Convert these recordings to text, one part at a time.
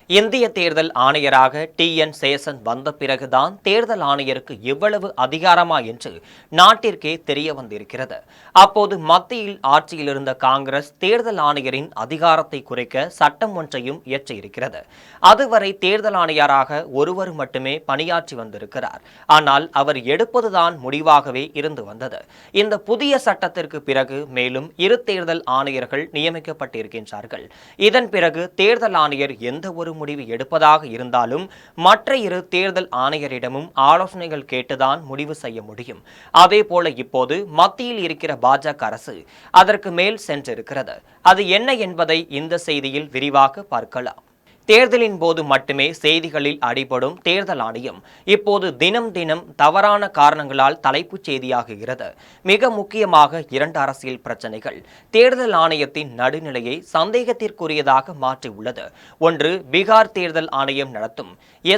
இந்திய தேர்தல் ஆணையராக டி.என். சேஷன் வந்த பிறகுதான் தேர்தல் ஆணையருக்கு இவ்வளவு அதிகாரமா என்று நாட்டிற்கே தெரிய வந்திருக்கிறது. அப்போது மத்தியில் ஆட்சியில் இருந்த காங்கிரஸ் தேர்தல் ஆணையரின் அதிகாரத்தை குறைக்க சட்டம் ஒன்றையும் இயற்றியிருக்கிறது. அதுவரை தேர்தல் ஆணையராக ஒருவர் மட்டுமே பணியாற்றி வந்திருக்கிறார். ஆனால் அவர் எடுப்பதுதான் முடிவாகவே இருந்து வந்தது. இந்த புதிய சட்டத்திற்கு பிறகு மேலும் 2 தேர்தல் ஆணையர்கள் நியமிக்கப்பட்டிருக்கின்றார்கள். இதன் பிறகு தேர்தல் ஆணையர் எந்த ஒரு முடிவு எடுப்பதாக இருந்தாலும் மற்ற 2 தேர்தல் ஆணையரிடமும் ஆலோசனைகள் கேட்டுதான் முடிவு செய்ய முடியும். அதேபோல இப்போது மத்தியில் இருக்கிற பாஜக அரசு அதற்கு மேல் சென்றிருக்கிறது. அது என்ன என்பதை இந்த செய்தியில் விரிவாக பார்க்கலாம். தேர்தலின் போது மட்டுமே செய்திகளில் அடிபடும் தேர்தல் ஆணையம் இப்போது தினம் தினம் தவறான காரணங்களால் தலைப்புச் செய்தியாகுகிறது. மிக முக்கியமாக 2 அரசியல் பிரச்சனைகள் தேர்தல் ஆணையத்தின் நடுநிலையை சந்தேகத்திற்குரியதாக மாற்றியுள்ளது. ஒன்று, பீகார் தேர்தல் ஆணையம் நடத்தும்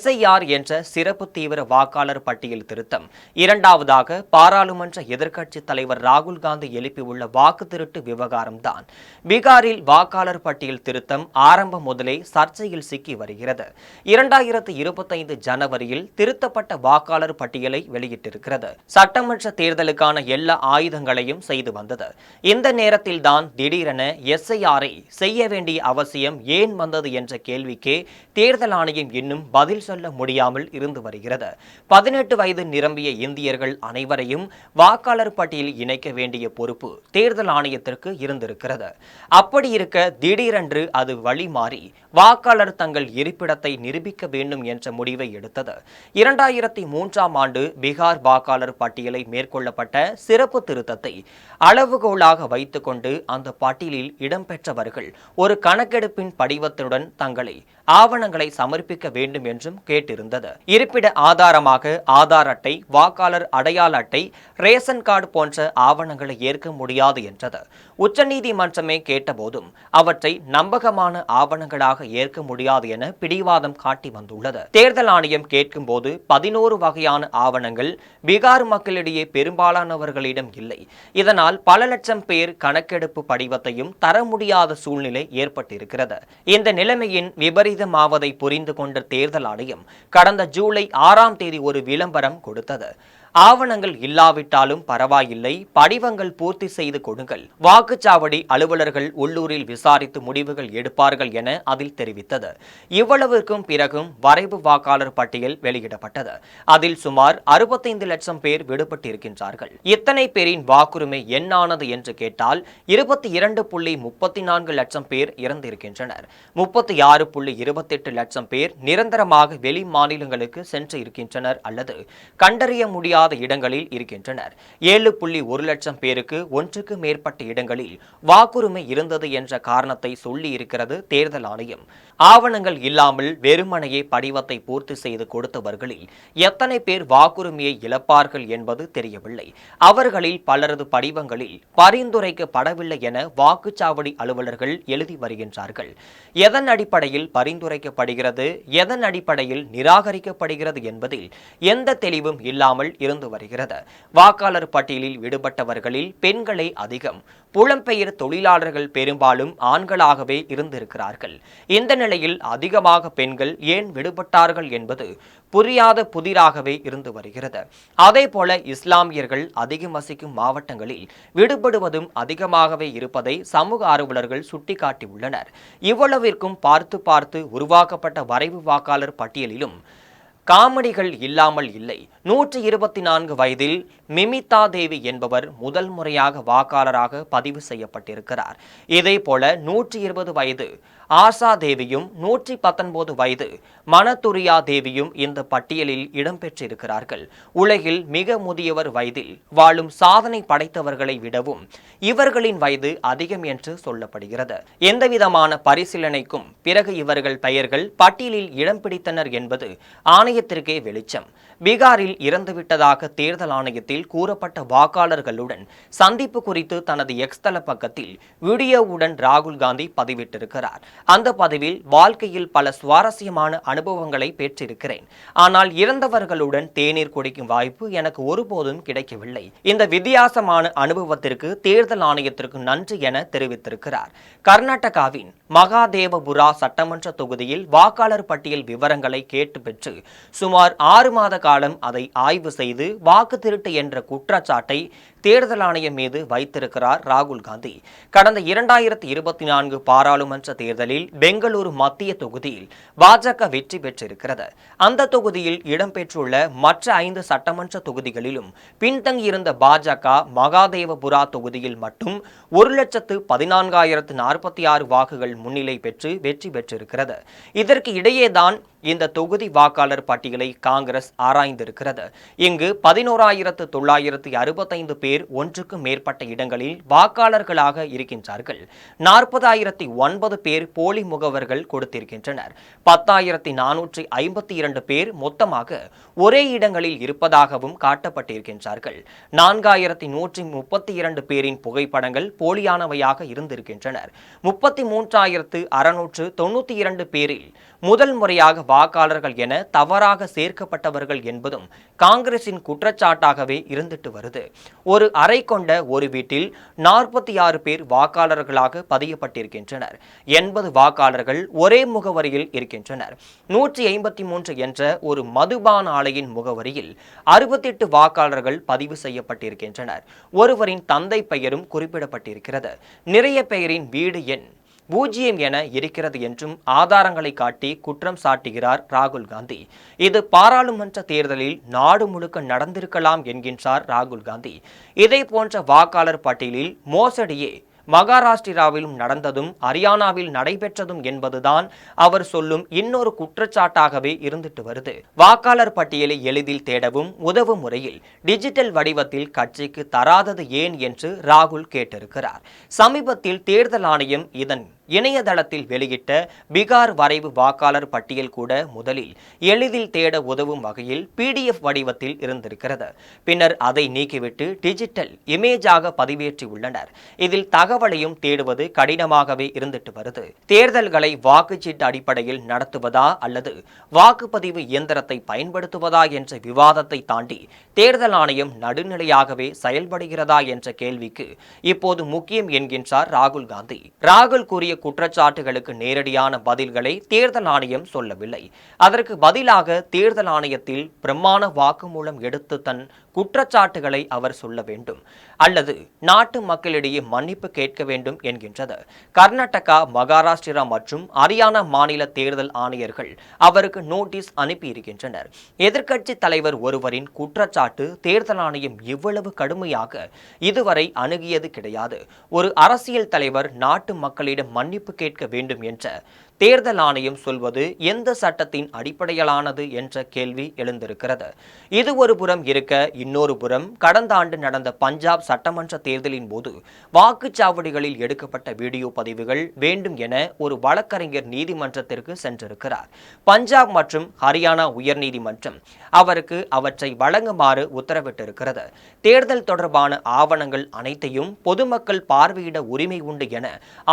SIR என்ற சிறப்பு தீவிர வாக்காளர் பட்டியல் திருத்தம். இரண்டாவதாக, பாராளுமன்ற எதிர்க்கட்சித் தலைவர் ராகுல் காந்தி எழுப்பியுள்ள வாக்கு திருட்டு விவகாரம்தான். பீகாரில் வாக்காளர் பட்டியல் திருத்தம் ஆரம்பம் முதலே சர்ச்சையில் சிக்கி வருகிறது. 2025 ஜனவரியில் திருத்தப்பட்ட வாக்காளர் பட்டியலை வெளியிட்டிருக்கிறது. சட்டமன்ற தேர்தலுக்கான எல்லா ஆயுதங்களையும் செய்து வந்தது. இந்த நேரத்தில் தான் திடீரென SIR-ஐ செய்ய வேண்டிய அவசியம் ஏன் வந்தது என்ற கேள்விக்கே தேர்தல் ஆணையம் இன்னும் பதில் சொல்ல முடியாமல் இருந்து வருகிறது. 18 வயது நிரம்பிய இந்தியர்கள் அனைவரையும் வாக்காளர் பட்டியலில் இணைக்க வேண்டிய பொறுப்பு தேர்தல் ஆணையத்திற்கு இருந்திருக்கிறது. அப்படி இருக்க திடீரென்று அது வழி மாறி வாக்காளர் தங்கள் இருப்பிடத்தை நிரூபிக்க வேண்டும் என்ற முடிவை எடுத்தது. 2003ஆம் ஆண்டு பீகார் வாக்காளர் பட்டியலை மேற்கொள்ளப்பட்ட சிறப்பு திருத்தத்தை அளவுகோலாக வைத்துக்கொண்டு அந்த பட்டியலில் இடம்பெற்றவர்கள் ஒரு கணக்கெடுப்பின் படிவத்துடன் தங்களை ஆவணங்களை சமர்ப்பிக்க வேண்டும் என்றும் கேட்டிருந்தது. இருப்பிட ஆதாரமாக ஆதார் அட்டை, வாக்காளர் அடையாள அட்டை, ரேஷன் கார்டு போன்ற ஆவணங்களை ஏற்க முடியாது என்றது. உச்சநீதிமன்றமே கேட்டபோதும் அவற்றை நம்பகமான ஆவணங்களாக ஏற்க முடியாது என பிடிவாதம் காட்டி வந்துள்ளது. தேர்தல் ஆணையம் கேட்கும் போது 11 வகையான ஆவணங்கள் பீகார் மக்களிடையே பெரும்பாலானவர்களிடம் இல்லை. இதனால் பல லட்சம் பேர் கணக்கெடுப்பு படிவத்தையும் தர முடியாத சூழ்நிலை ஏற்பட்டிருக்கிறது. இந்த நிலைமையின் விபரீதமாவதை புரிந்து கொண்ட தேர்தல் ஆணையம் கடந்த ஜூலை 6ஆம் தேதி ஒரு விளம்பரம் கொடுத்தது. ஆவணங்கள் இல்லாவிட்டாலும் பரவாயில்லை, படிவங்கள் பூர்த்தி செய்து கொடுங்கள், வாக்குச்சாவடி அலுவலர்கள் உள்ளூரில் விசாரித்து முடிவுகள் எடுப்பார்கள் என அதில் தெரிவித்தது. இவ்வளவிற்கும் பிறகும் வரைவு வாக்காளர் பட்டியல் வெளியிடப்பட்டது. அதில் சுமார் 65 லட்சம் பேர் விடுபட்டிருக்கின்றார்கள். இத்தனை பேரின் வாக்குரிமை என்னானது என்று கேட்டால் 22.34 லட்சம் பேர் இறந்திருக்கின்றனர். 36.28 லட்சம் பேர் நிரந்தரமாக வெளி மாநிலங்களுக்கு சென்று இருக்கின்றனர் அல்லது கண்டறிய முடியாத இடங்களில் இருக்கின்றனர். 7.1 லட்சம் பேருக்கு ஒன்றுக்கு மேற்பட்ட இடங்களில் வாக்குரிமை இருந்தது என்ற காரணத்தை சொல்லி இருக்கிறது தேர்தல் ஆணையம். ஆவணங்கள் இல்லாமல் வெறுமனையே படிவத்தை பூர்த்தி செய்து கொடுத்தவர்களில் எத்தனை பேர் வாக்குரிமையை இழப்பார்கள் என்பது தெரியவில்லை. அவர்களில் பலரது படிவங்களில் பரிந்துரைக்கப்படவில்லை என வாக்குச்சாவடி அலுவலர்கள் எழுதி வருகின்றார்கள். எதன் அடிப்படையில் பரிந்துரைக்கப்படுகிறது, எதன் அடிப்படையில் நிராகரிக்கப்படுகிறது என்பதில் எந்த தெளிவும் இல்லாமல் இருந்து வருகிறது. வாக்காளர் பட்டியலில் விடுபட்டவர்களில் பெண்களே அதிகம். புலம்பெயர் தொழிலாளர்கள் பெரும்பாலும் ஆண்களாகவே இருந்திருக்கிறார்கள். இந்த நிலையில் அதிகமாக பெண்கள் ஏன் விடுபட்டார்கள் என்பது புரியாத புதிராகவே இருந்து வருகிறது. அதேபோல இஸ்லாமியர்கள் அதிகம் வசிக்கும் மாவட்டங்களில் விடுபடுவதும் அதிகமாகவே இருப்பதை சமூக ஆர்வலர்கள் சுட்டிக்காட்டியுள்ளனர். இவ்வளவிற்கும் பார்த்து உருவாக்கப்பட்ட வரைவு வாக்காளர் பட்டியலிலும் காமெடிகள் இல்லாமல் இல்லை. 124 வயதில் மிமிதா தேவி என்பவர் முதல் முறையாக வாக்காளராக பதிவு செய்யப்பட்டிருக்கிறார். இதேபோல 120 வயது ஆஷா தேவியும் 119 வயது மனதுரியா தேவியும் இந்த பட்டியலில் இடம்பெற்றிருக்கிறார்கள். உலகில் மிக முதியவர் வயதில் வாழும் சாதனை படைத்தவர்களை விடவும் இவர்களின் வயது அதிகம் என்று சொல்லப்படுகிறது. எந்தவிதமான பரிசீலனைக்கும் பிறகு இவர்கள் பெயர்கள் பட்டியலில் இடம் பிடித்தனர் என்பது ஆணையத்திற்கே வெளிச்சம். பீகாரில் இறந்துவிட்டதாக தேர்தல் ஆணையத்தில் கூறப்பட்ட வாக்காளர்களுடன் சந்திப்பு குறித்து தனது எக்ஸ் தள பக்கத்தில் வீடியோவுடன் ராகுல் காந்தி பதிவிட்டிருக்கிறார். அந்த பதவியில் வாழ்க்கையில் பல சுவாரஸ்யமான அனுபவங்களை பெற்றிருக்கிறேன். ஆனால் இறந்தவர்களுடன் தேநீர் குடிக்கும் வாய்ப்பு எனக்கு ஒருபோதும் கிடைக்கவில்லை. இந்த வித்தியாசமான அனுபவத்திற்கு தேர்தல் ஆணையத்திற்கு நன்றி என தெரிவித்திருக்கிறார். கர்நாடகாவின் மகாதேவபுரா சட்டமன்ற தொகுதியில் வாக்காளர் பட்டியல் விவரங்களை கேட்டு பெற்று சுமார் 6 மாத காலம் அதை ஆய்வு செய்து வாக்கு திருட்டு என்ற குற்றச்சாட்டை தேர்தல் ஆணையம் மீது வைத்திருக்கிறார் ராகுல் காந்தி. கடந்த 2024 பாராளுமன்ற தேர்தலில் பெங்களூரு மத்திய தொகுதியில் பாஜக வெற்றி பெற்றிருக்கிறது. அந்த தொகுதியில் இடம்பெற்றுள்ள மற்ற 5 சட்டமன்ற தொகுதிகளிலும் பின்தங்கியிருந்த பாஜக மகாதேவபுரா தொகுதியில் மட்டும் 1,14,046 வாக்குகள் முன்னிலை பெற்று வெற்றி பெற்றிருக்கிறது. இதற்கு இடையேதான் இந்த தொகுதி வாக்காளர் பட்டியலை காங்கிரஸ் ஆராய்ந்திருக்கிறது. இங்கு 11,965 பேர் ஒன்றுக்கு மேற்பட்ட இடங்களில் வாக்காளர்களாக இருக்கின்றார்கள். 40,009 பேர் போலி முகவர்கள் கொடுத்திருக்கின்றனர். 10,452 பேர் மொத்தமாக ஒரே இடங்களில் இருப்பதாகவும் காட்டப்பட்டிருக்கின்றார்கள். 4,132 பேரின் புகைப்படங்கள் போலியானவையாக இருந்திருக்கின்றனர். 33,692 பேரில் முதல் முறையாக வாக்காளர்கள் என தவறாக சேர்க்கப்பட்டவர்கள் என்பதும் காங்கிரசின் குற்றச்சாட்டாகவே இருந்துட்டு வருது. ஒரு அறை கொண்ட ஒரு வீட்டில் 46 பேர் வாக்காளர்களாக பதியப்பட்டிருக்கின்றனர். 80 வாக்காளர்கள் ஒரே முகவரியில் இருக்கின்றனர். 153 என்ற ஒரு மதுபான ஆலையின் முகவரியில் 68 வாக்காளர்கள் பதிவு செய்யப்பட்டிருக்கின்றனர். ஒருவரின் தந்தை பெயரும் குறிப்பிடப்பட்டிருக்கிறது. நிறைய பெயரின் வீடு எண் 0 என இருக்கிறது என்றும் ஆதாரங்களை காட்டி குற்றம் சாட்டுகிறார் ராகுல் காந்தி. இது பாராளுமன்ற தேர்தலில் நாடு முழுக்க நடந்திருக்கலாம் என்கின்றார் ராகுல் காந்தி. இதே போன்ற வாக்காளர் பட்டியலில் மோசடியே மகாராஷ்டிராவிலும் நடந்ததும் ஹரியானாவில் நடைபெற்றதும் என்பதுதான் அவர் சொல்லும் இன்னொரு குற்றச்சாட்டாகவே இருந்துட்டு வருது. வாக்காளர் பட்டியலை எளிதில் தேடவும் உதவும் முறையில் டிஜிட்டல் வடிவத்தில் கட்சிக்கு தராதது ஏன் என்று ராகுல் கேட்டிருக்கிறார். சமீபத்தில் தேர்தல் ஆணையம் இதன் இணையதளத்தில் வெளியிட்ட பீகார் வரைவு வாக்காளர் பட்டியல் கூட முதலில் எளிதில் தேட உதவும் வகையில் PDF வடிவத்தில் இருந்திருக்கிறது. பின்னர் அதை நீக்கிவிட்டு டிஜிட்டல் இமேஜாக பதிவேற்றி உள்ளனர். இதில் தகவலையும் தேடுவது கடினமாகவே இருந்துட்டு வருது. தேர்தல்களை வாக்குச்சீட்டு அடிப்படையில் நடத்துவதா அல்லது வாக்குப்பதிவு இயந்திரத்தை பயன்படுத்துவதா என்ற விவாதத்தை தாண்டி தேர்தல் ஆணையம் நடுநிலையாகவே செயல்படுகிறதா என்ற கேள்விக்கு இப்போது முக்கியம் என்கின்றார் ராகுல் காந்தி. ராகுல் கூறிய குற்றச்சாட்டுகளுக்கு நேரடியான பதில்களை தேர்தல் ஆணையம் சொல்லவில்லை. அதற்கு பதிலாக தேர்தல் ஆணையத்தில் பிரமாண வாக்குமூலம் எடுத்து தன் குற்றச்சாட்டுகளை அவர் சொல்ல வேண்டும் அல்லது நாட்டு மக்களிடையே மன்னிப்பு கேட்க வேண்டும் என்கின்றது. கர்நாடகா, மகாராஷ்டிரா மற்றும் ஹரியானா மாநில தேர்தல் ஆணையர்கள் அவருக்கு நோட்டீஸ் அனுப்பியிருக்கின்றனர். எதிர்க்கட்சி தலைவர் ஒருவரின் குற்றச்சாட்டு தேர்தல் ஆணையம் இவ்வளவு கடுமையாக இதுவரை அணுகியது கிடையாது. ஒரு அரசியல் தலைவர் நாட்டு மக்களிடம் மன்னிப்பு கேட்க வேண்டும் என்ற தேர்தல் ஆணையம் சொல்வது எந்த சட்டத்தின் அடிப்படையிலானது என்ற கேள்வி எழுந்திருக்கிறது. இது ஒரு புறம் இருக்க, இன்னொரு புறம் கடந்த ஆண்டு நடந்த பஞ்சாப் சட்டமன்ற தேர்தலின் போது வாக்குச்சாவடிகளில் எடுக்கப்பட்ட வீடியோ பதிவுகள் வேண்டும் என ஒரு வழக்கறிஞர் நீதிமன்றத்திற்கு சென்றிருக்கிறார். பஞ்சாப் மற்றும் ஹரியானா உயர்நீதிமன்றம் அவருக்கு அவற்றை வழங்குமாறு உத்தரவிட்டிருக்கிறது. தேர்தல் தொடர்பான ஆவணங்கள் அனைத்தையும் பொதுமக்கள் பார்வையிட உரிமை உண்டு என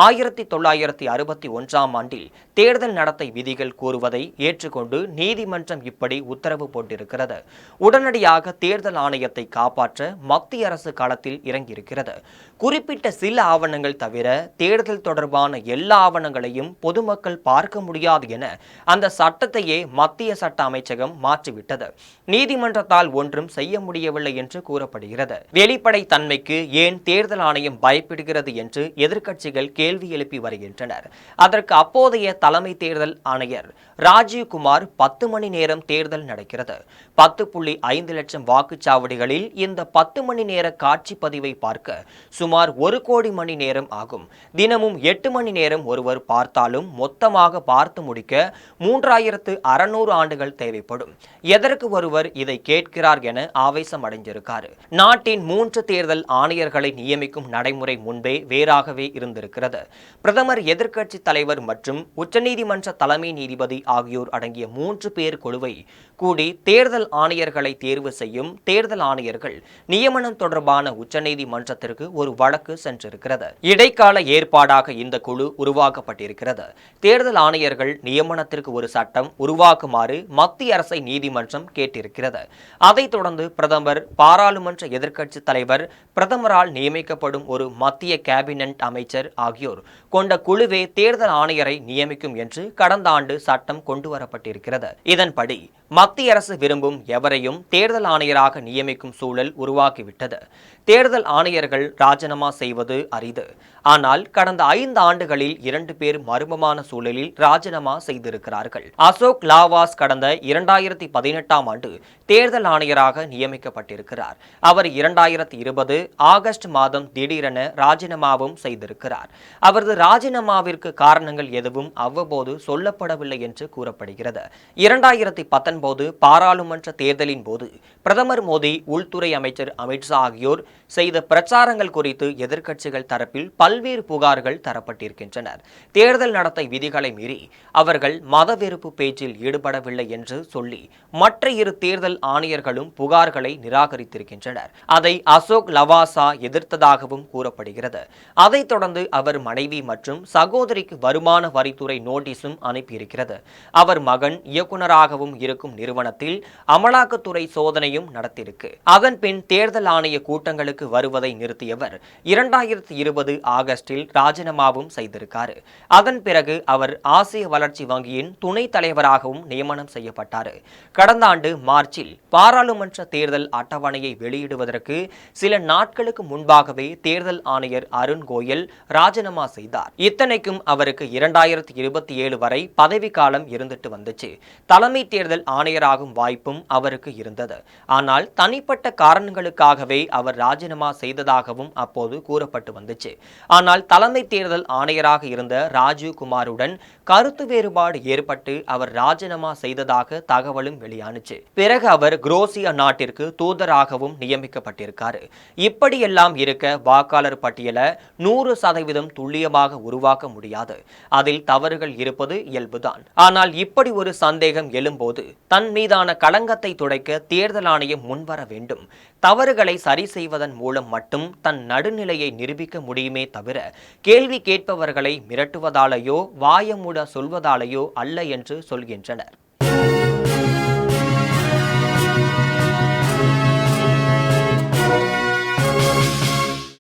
1961ஆம் ஆண்டில் தேர்தல் நடத்தை விதிகள் கூறுவதை ஏற்றுக்கொண்டு நீதிமன்றம் இப்படி உத்தரவு போட்டிருக்கிறது. உடனடியாக தேர்தல் ஆணையத்தை காப்பாற்ற மத்திய அரசு களத்தில் இறங்கியிருக்கிறது. குறிப்பிட்ட சில ஆவணங்கள் தவிர தேர்தல் தொடர்பான எல்லா ஆவணங்களையும் பொதுமக்கள் பார்க்க முடியாது என அந்த சட்டத்தையே மத்திய சட்ட அமைச்சகம் மாற்றிவிட்டது. நீதிமன்றத்தால் ஒன்றும் செய்ய முடியவில்லை என்று கூறப்படுகிறது. வெளிப்படை தன்மைக்கு ஏன் தேர்தல் ஆணையம் பயப்படுகிறது என்று எதிர்க்கட்சிகள் கேள்வி எழுப்பி வருகின்றனர். அதற்கு அப்போதைய தலைமை தேர்தல் ஆணையர் ராஜீவ்குமார் 10 மணி நேரம் தேர்தல் நடக்கிறது. 10.5 லட்சம் வாக்குச்சாவடிகளில் இந்த 10 மணி நேர காட்சி பதிவை பார்க்க சுமார் 1 கோடி மணி நேரம் ஆகும். தினமும் 8 மணி நேரம் ஒருவர் பார்த்தாலும் மொத்தமாக பார்த்து முடிக்க 3600 ஆண்டுகள் தேவைப்படும். எதற்கு ஒருவர் இதை கேட்கிறார் என ஆவேசம் அடைஞ்சிருக்காரு. நாட்டின் 3 தேர்தல் ஆணையர்களை நியமிக்கும் நடைமுறை முன்பே வேறாகவே இருந்திருக்கிறது. பிரதமர், எதிர்க்கட்சி தலைவர் மற்றும் உச்சநீதிமன்ற தலைமை நீதிபதி ஆகியோர் அடங்கிய 3 பேர் குழுவை கூடி தேர்தல் ஆணையர்களை தேர்வு செய்யும் தேர்தல் ஆணையர்கள் நியமனம் தொடர்பான உச்சநீதிமன்றத்திற்கு ஒரு வழக்கு சென்றிருக்கிறது. இடைக்கால ஏற்பாடாக இந்த குழு உருவாக்கப்பட்டிருக்கிறது. தேர்தல் ஆணையர்கள் நியமனத்திற்கு ஒரு சட்டம் உருவாக்குமாறு மத்திய அரசை நீதிமன்றம் கேட்டிருக்கிறது. அதைத் தொடர்ந்து பிரதமர், பாராளுமன்ற எதிர்க்கட்சித் தலைவர், பிரதமரால் நியமிக்கப்படும் ஒரு மத்திய கேபினெட் அமைச்சர் ஆகியோர் கொண்ட குழுவே தேர்தல் ஆணையரை நியமிக்கும் என்று கடந்த ஆண்டு சட்டம் கொண்டுவரப்பட்டிருக்கிறது. இதன்படி மத்திய அரசு விரும்பும் எவரையும் தேர்தல் ஆணையராக நியமிக்கும் சூழல் உருவாகிவிட்டது. தேர்தல் ஆணையர்கள் ராஜினாமா செய்வது அரிது. ஆனால் கடந்த 5 ஆண்டுகளில் 2 பேர் மர்மமான சூழலில் ராஜினாமா செய்திருக்கிறார்கள். அசோக் லாவாஸ் கடந்த 2018ஆம் ஆண்டு தேர்தல் ஆணையராக நியமிக்கப்பட்டிருக்கிறார். அவர் 2020 ஆகஸ்ட் மாதம் திடீரென ராஜினாமாவும் செய்திருக்கிறார். அவரது ராஜினாமாவிற்கு காரணங்கள் எதுவும் அவ்வப்போது சொல்லப்படவில்லை என்று கூறப்படுகிறது. 2019 பாராளுமன்ற தேர்தலின் போது பிரதமர் மோடி, உள்துறை அமைச்சர் அமித்ஷா ஆகியோர் செய்த பிரச்சாரங்கள் குறித்து எதிர்க்கட்சிகள் தரப்பில் பல்வேறு புகார்கள் தரப்பட்டிருக்கின்றன. தேர்தல் நடத்தை விதிகளை மீறி அவர்கள் மதவெறுப்பு பேச்சில் ஈடுபடவில்லை என்று சொல்லி மற்ற 2 தேர்தல் ஆணையர்களும் புகார்களை நிராகரித்திருக்கின்றனர். அதை அசோக் லவாசா எதிர்த்ததாகவும் கூறப்படுகிறது. அதைத் தொடர்ந்து அவர் மனைவி மற்றும் சகோதரிக்கு வருமான வரித்துறை நோட்டீஸும் அனுப்பியிருக்கிறது. அவர் மகன் இயக்குநராகவும் இருக்கும் நிறுவனத்தில் அமலாக்கத்துறை சோதனையும் நடத்தியிருக்கு. அதன் பின் தேர்தல் ஆணைய கூட்டங்களுக்கு வருவதை நிறுத்தியவர் 2020 ஆகஸ்டில் ராஜினாமாவும் செய்திருக்காரு. அதன் பிறகு அவர் ஆசிய வளர்ச்சி வங்கியின் துணைத் தலைவராகவும் நியமனம் செய்யப்பட்டார். கடந்த ஆண்டு மார்ச்சில் பாராளுமன்ற தேர்தல் அட்டவணையை வெளியிடுவதற்கு சில நாட்களுக்கு முன்பாகவே தேர்தல் ஆணையர் அருண் கோயல் ராஜினாமா செய்தார். இத்தனைக்கும் அவருக்கு 2027 வரை பதவிக்காலம் இருந்துட்டு வந்துச்சு. தலைமை தேர்தல் ஆணையராகும் வாய்ப்பும் அவருக்கு இருந்தது. ஆனால் தனிப்பட்ட காரணங்களுக்காகவே அவர் ராஜினாமா செய்ததாகவும் அப்போது கூறப்பட்டு வந்துச்சு. ஆனால் தலைமை தேர்தல் ஆணையராக இருந்த ராஜீவ் குமாருடன் கருத்து வேறுபாடு ஏற்பட்டு அவர் ராஜினாமா செய்ததாக தகவலும் வெளியானுச்சு. பிறகு அவர் குரோசியா நாட்டிற்கு தூதராகவும் நியமிக்கப்பட்டிருக்காரு. இப்படியெல்லாம் இருக்க வாக்காளர் பட்டியலை 100% துல்லியமாக உருவாக்க முடியாது. அதில் தவறுகள் இருப்பது இயல்புதான். ஆனால் இப்படி ஒரு சந்தேகம் எழும்போது தன் மீதான களங்கத்தை துடைக்க தேர்தல் ஆணையம் முன்வர வேண்டும். தவறுகளை சரி செய்வதன் மூலம் மட்டும் தன் நடுநிலையை நிரூபிக்க முடியுமே தவிர கேள்வி கேட்பவர்களை மிரட்டுவதாலேயோ வாயமூட சொல்வதாலேயோ அல்ல என்று சொல்கின்றனர்.